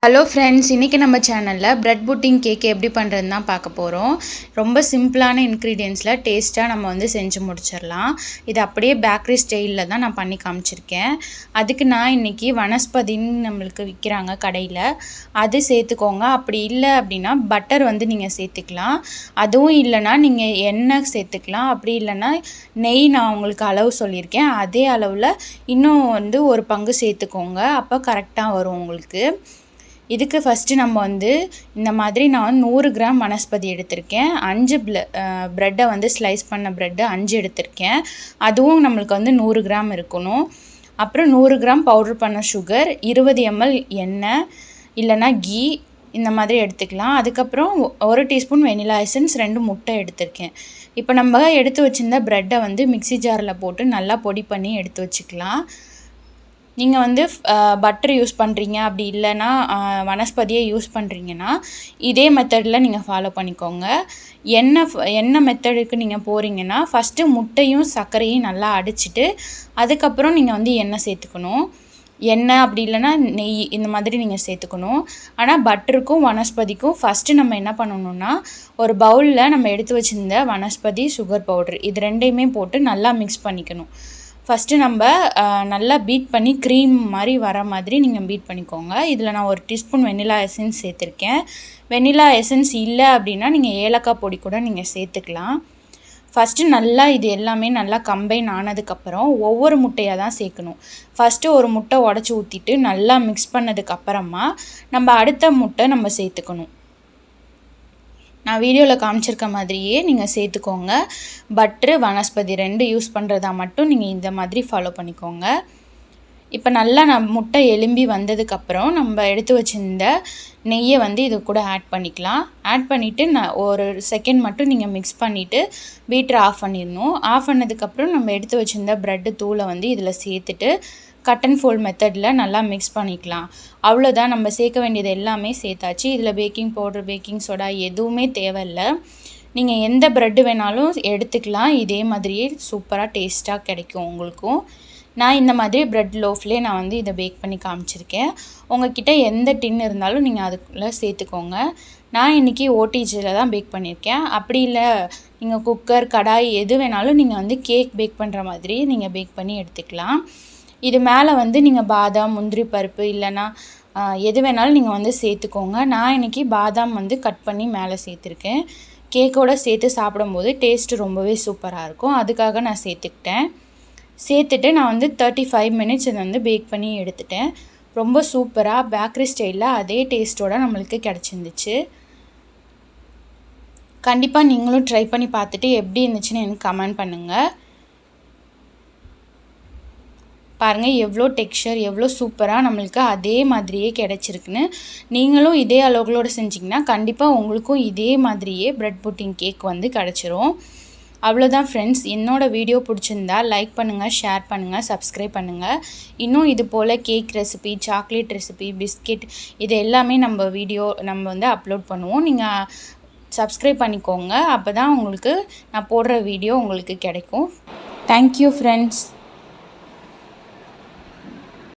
Hello friends, இன்றைக்கி நம்ம சேனலில் பிரெட் புட்டிங் கேக் எப்படி பண்ணுறதுன்னு தான் பார்க்க போகிறோம். ரொம்ப சிம்பிளான இன்க்ரீடியன்ஸில் டேஸ்ட்டாக நம்ம வந்து செஞ்சு முடிச்சிடலாம். இது அப்படியே பேக்கரி ஸ்டைலில் தான் நான் பண்ணி காமிச்சிருக்கேன். அதுக்கு நான் இன்றைக்கி வனஸ்பதின்னு நம்மளுக்கு விற்கிறாங்க கடையில், அது சேர்த்துக்கோங்க. அப்படி இல்லை அப்படின்னா பட்டர் வந்து நீங்கள் சேர்த்துக்கலாம். அதுவும் இல்லைன்னா நீங்கள் எண்ணெய் சேர்த்துக்கலாம். அப்படி இல்லைன்னா நெய் நான் உங்களுக்கு அளவு சொல்லியிருக்கேன், அதே அளவில் இன்னும் வந்து ஒரு பங்கு சேர்த்துக்கோங்க. அப்போ கரெக்டாக வரும் உங்களுக்கு. இதுக்கு ஃபஸ்ட்டு நம்ம வந்து இந்த மாதிரி நான் 100 கிராம் வனஸ்பதி எடுத்திருக்கேன். 5 ப்ரெட்டை வந்து ஸ்லைஸ் பண்ண ப்ரெட்டு 5 எடுத்திருக்கேன். அதுவும் நம்மளுக்கு வந்து 100 கிராம் இருக்கணும். அப்புறம் 100 கிராம் பவுட்ரு பண்ண சுகர், 20 ml எண்ணெய் இல்லைன்னா கீ இந்த மாதிரி எடுத்துக்கலாம். அதுக்கப்புறம் 1 டீஸ்பூன் வெனிலா எசன்ஸ், 2 முட்டை எடுத்திருக்கேன். இப்போ நம்ம எடுத்து வச்சுருந்த ப்ரெட்டை வந்து மிக்ஸி ஜாரில் போட்டு நல்லா பொடி பண்ணி எடுத்து வச்சுக்கலாம். நீங்கள் வந்து பட்டர் யூஸ் பண்ணுறீங்க, அப்படி இல்லைன்னா வனஸ்பதியை யூஸ் பண்ணுறீங்கன்னா இதே மெத்தடில் நீங்கள் ஃபாலோ பண்ணிக்கோங்க. எண்ணெய் மெத்தடுக்கு நீங்கள் போகிறீங்கன்னா ஃபஸ்ட்டு முட்டையும் சர்க்கரையும் நல்லா அடிச்சிட்டு அதுக்கப்புறம் நீங்கள் வந்து எண்ணெய் சேர்த்துக்கணும். எண்ணெய் அப்படி இல்லைன்னா நெய் இந்த மாதிரி நீங்கள் சேர்த்துக்கணும். ஆனால் பட்டருக்கும் வனஸ்பதிக்கும் ஃபஸ்ட்டு நம்ம என்ன பண்ணணுன்னா, ஒரு பவுலில் நம்ம எடுத்து வச்சுருந்த வனஸ்பதி, சுகர் பவுட்ரு இது ரெண்டையுமே போட்டு நல்லா மிக்ஸ் பண்ணிக்கணும். ஃபஸ்ட்டு நம்ம நல்லா பீட் பண்ணி க்ரீம் மாதிரி வர மாதிரி நீங்கள் பீட் பண்ணிக்கோங்க. இதில் நான் 1 டீஸ்பூன் வெனிலா எசன்ஸ் சேர்த்துருக்கேன். வெனிலா எசன்ஸ் இல்லை அப்படின்னா நீங்கள் ஏலக்காய் பொடி கூட நீங்கள் சேர்த்துக்கலாம். ஃபஸ்ட்டு நல்லா இது எல்லாமே நல்லா கம்பைன் ஆனதுக்கப்புறம் ஒவ்வொரு முட்டையாக தான் சேர்க்கணும். ஃபஸ்ட்டு ஒரு முட்டை உடச்சி ஊற்றிட்டு நல்லா மிக்ஸ் பண்ணதுக்கப்புறமா நம்ம அடுத்த முட்டை நம்ம சேர்த்துக்கணும். நான் வீடியோவில் காமிச்சிருக்க மாதிரியே நீங்கள் சேர்த்துக்கோங்க. பட்ரு, வனஸ்பதி 2 யூஸ் பண்ணுறதா மட்டும் நீங்கள் இந்த மாதிரி ஃபாலோ பண்ணிக்கோங்க. இப்போ நல்லா முட்டை எலும்பி வந்ததுக்கப்புறம் நம்ம எடுத்து வச்சுருந்த நெய்யை வந்து இது கூட ஆட் பண்ணிக்கலாம். ஆட் பண்ணிவிட்டு ஒரு செகண்ட் மட்டும் நீங்கள் மிக்ஸ் பண்ணிவிட்டு பீட்டரை ஆஃப் பண்ணிடணும். ஆஃப் பண்ணதுக்கப்புறம் நம்ம எடுத்து வச்சுருந்த ப்ரெட்டு தூளை வந்து இதில் சேர்த்துட்டு கட் அண்ட் ஃபோல்ட் மெத்தடில் நல்லா மிக்ஸ் பண்ணிக்கலாம். அவ்வளோதான், நம்ம சேர்க்க வேண்டியது எல்லாமே சேர்த்தாச்சு. இதில் பேக்கிங் பவுட்ரு, பேக்கிங் சோடா எதுவுமே தேவையில்லை. நீங்கள் எந்த ப்ரெட்டு வேணாலும் எடுத்துக்கலாம். இதே மாதிரியே சூப்பராக டேஸ்ட்டாக கிடைக்கும் உங்களுக்கும். நான் இந்த மாதிரி ப்ரெட் லோஃப்லேயே நான் வந்து இதை பேக் பண்ணி காமிச்சிருக்கேன். உங்கள்கிட்ட எந்த டின் இருந்தாலும் நீங்கள் அதுக்குள்ளே சேர்த்துக்கோங்க. நான் இன்றைக்கி ஓடிஜியில் தான் பேக் பண்ணியிருக்கேன். அப்படி இல்லை நீங்கள் குக்கர், கடாய் எது வேணாலும் நீங்கள் வந்து கேக் பேக் பண்ணுற மாதிரி நீங்கள் பேக் பண்ணி எடுத்துக்கலாம். இது மேலே வந்து நீங்கள் பாதாம், முந்திரி பருப்பு இல்லைன்னா எது வேணாலும் நீங்கள் வந்து சேர்த்துக்கோங்க. நான் இன்றைக்கி பாதாம் வந்து கட் பண்ணி மேலே சேர்த்துருக்கேன். கேக்கோடு சேர்த்து சாப்பிடும்போது டேஸ்ட்டு ரொம்பவே சூப்பராக இருக்கும். அதுக்காக நான் சேர்த்துக்கிட்டேன். சேர்த்துட்டு நான் வந்து 35 மினிட்ஸ் இதை வந்து பேக் பண்ணி எடுத்துட்டேன். ரொம்ப சூப்பராக பேக்கரி ஸ்டைலில் அதே டேஸ்ட்டோடு நம்மளுக்கு கிடச்சிருந்துச்சு. கண்டிப்பாக நீங்களும் ட்ரை பண்ணி பார்த்துட்டு எப்படி இருந்துச்சுன்னு எனக்கு கமெண்ட் பண்ணுங்கள். பாருங்கள் எவ்வளோ டெக்ஸ்சர், எவ்வளோ சூப்பராக நம்மளுக்கு அதே மாதிரியே கிடச்சிருக்குன்னு. நீங்களும் இதே அளவுகளோடு செஞ்சிங்கன்னா கண்டிப்பாக உங்களுக்கும் இதே மாதிரியே ப்ரெட் புட்டிங் கேக் வந்து கிடச்சிரும். அவ்வளோதான் ஃப்ரெண்ட்ஸ். என்னோடய வீடியோ பிடிச்சிருந்தா லைக் பண்ணுங்கள், ஷேர் பண்ணுங்கள், சப்ஸ்கிரைப் பண்ணுங்கள். இன்னும் இது போல் cake recipe, chocolate recipe, biscuit இது எல்லாமே நம்ம வந்து அப்லோட் பண்ணுவோம். நீங்கள் சப்ஸ்கிரைப் பண்ணிக்கோங்க. அப்போ தான் உங்களுக்கு நான் போடுற வீடியோ உங்களுக்கு கிடைக்கும். Thank you friends.